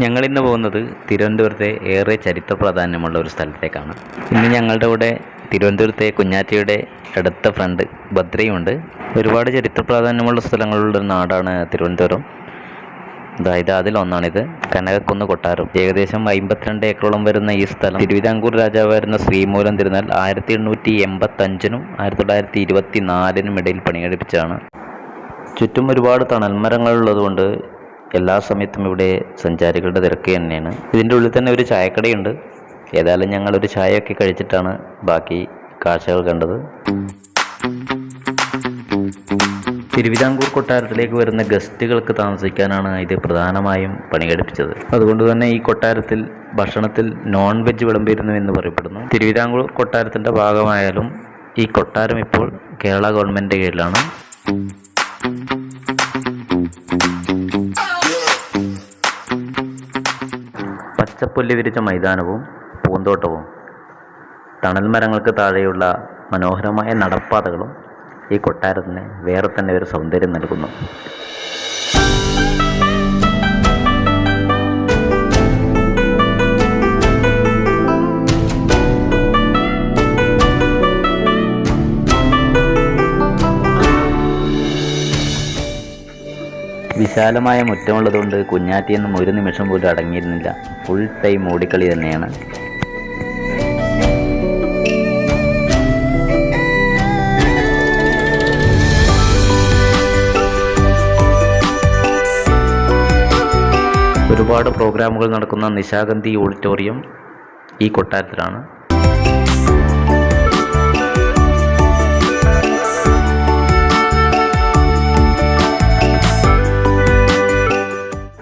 ഞങ്ങളിന്ന് പോകുന്നത് തിരുവനന്തപുരത്തെ ഏറെ ചരിത്ര പ്രാധാന്യമുള്ള ഒരു സ്ഥലത്തേക്കാണ്. ഇന്ന് ഞങ്ങളുടെ കൂടെ തിരുവനന്തപുരത്തെ കുഞ്ഞാറ്റയുടെ അടുത്ത ഫ്രണ്ട് ഭദ്രയുമുണ്ട്. ഒരുപാട് ചരിത്ര പ്രാധാന്യമുള്ള സ്ഥലങ്ങളുള്ള ഒരു നാടാണ് തിരുവനന്തപുരം. അതായത് അതിലൊന്നാണിത് കനകക്കുന്ന് കൊട്ടാരം. ഏകദേശം 52 ഏക്കറോളം വരുന്ന ഈ സ്ഥലം തിരുവിതാംകൂർ രാജാവായിരുന്ന ശ്രീമൂലം തിരുനാൾ 1885-നും 1924-നും ഇടയിൽ പണികഴിപ്പിച്ചതാണ്. ചുറ്റും ഒരുപാട് തണൽ മരങ്ങളുള്ളതുകൊണ്ട് എല്ലാ സമയത്തും ഇവിടെ സഞ്ചാരികളുടെ തിരക്ക് തന്നെയാണ്. ഇതിൻ്റെ ഉള്ളിൽ തന്നെ ഒരു ചായക്കടയുണ്ട്. ഏതായാലും ഞങ്ങളൊരു ചായയൊക്കെ കഴിച്ചിട്ടാണ് ബാക്കി കാഴ്ചകൾ കണ്ടത്. തിരുവിതാംകൂർ കൊട്ടാരത്തിലേക്ക് വരുന്ന ഗസ്റ്റുകൾക്ക് താമസിക്കാനാണ് ഇത് പ്രധാനമായും പണികഴിപ്പിച്ചത്. അതുകൊണ്ട് തന്നെ ഈ കൊട്ടാരത്തിൽ ഭക്ഷണത്തിൽ നോൺ വെജ് വിളമ്പിയിരുന്നു എന്ന് പറയപ്പെടുന്നു. തിരുവിതാംകൂർ കൊട്ടാരത്തിൻ്റെ ഭാഗമായാലും ഈ കൊട്ടാരം ഇപ്പോൾ കേരള ഗവൺമെൻറ് കീഴിലാണ്. പച്ചപ്പുല്ല് വിരിച്ച മൈതാനവും പൂന്തോട്ടവും തണൽ മരങ്ങൾക്ക് താഴെയുള്ള മനോഹരമായ നടപ്പാതകളും ഈ കൊട്ടാരത്തിന് വേറെ തന്നെ ഒരു സൗന്ദര്യം നൽകുന്നു. വിശാലമായ മുറ്റമുള്ളതുകൊണ്ട് കുഞ്ഞാറ്റിയെന്നും ഒരു നിമിഷം പോലും അടങ്ങിയിരുന്നില്ല. ഫുൾ ടൈം ഓടിക്കളി തന്നെയാണ്. ഒരുപാട് പ്രോഗ്രാമുകൾ നടക്കുന്ന നിശാഗന്ധി ഓഡിറ്റോറിയം ഈ കൊട്ടാരത്തിലാണ്.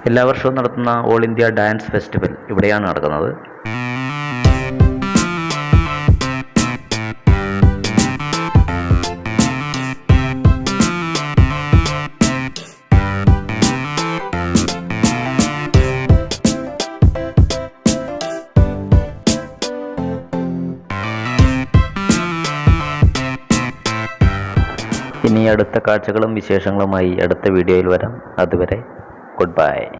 എല്ലാ വർഷവും നടത്തുന്ന ഓൾ ഇന്ത്യ ഡാൻസ് ഫെസ്റ്റിവൽ ഇവിടെയാണ് നടക്കുന്നത്. ഇനി അടുത്ത കാഴ്ചകളും വിശേഷങ്ങളുമായി അടുത്ത വീഡിയോയിൽ വരാം. അതുവരെ ഗുഡ് ബൈ.